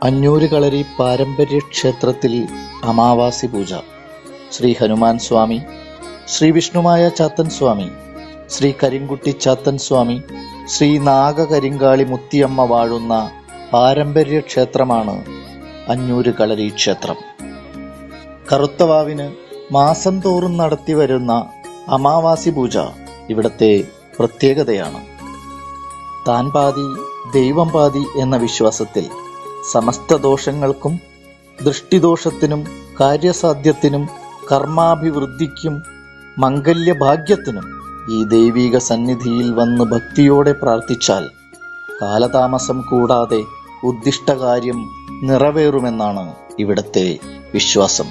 അഞ്ഞൂര് കളരി പാരമ്പര്യ ക്ഷേത്രത്തിൽ അമാവാസി പൂജ. ശ്രീ ഹനുമാൻ സ്വാമി, ശ്രീ വിഷ്ണുമായ ചാത്തൻ സ്വാമി, ശ്രീ കരിങ്കുട്ടി ചാത്തൻ സ്വാമി, ശ്രീ നാഗകരിങ്കാളി മുത്തിയമ്മ വാഴുന്ന പാരമ്പര്യ ക്ഷേത്രമാണ് അഞ്ഞൂര് കളരി ക്ഷേത്രം. കറുത്തവാവിന് മാസം തോറും നടത്തി വരുന്ന അമാവാസി പൂജ ഇവിടത്തെ പ്രത്യേകതയാണ്. താൻ പാതി ദൈവം പാതി എന്ന വിശ്വാസത്തിൽ സമസ്ത ദോഷങ്ങൾക്കും ദൃഷ്ടിദോഷത്തിനും കാര്യസാധ്യത്തിനും കർമാഭിവൃദ്ധിക്കും മംഗല്യഭാഗ്യത്തിനും ഈ ദൈവിക സന്നിധിയിൽ വന്ന് ഭക്തിയോടെ പ്രാർത്ഥിച്ചാൽ കാലതാമസം കൂടാതെ ഉദ്ദിഷ്ടകാര്യം നിറവേറുമെന്നാണ് ഇവിടത്തെ വിശ്വാസം.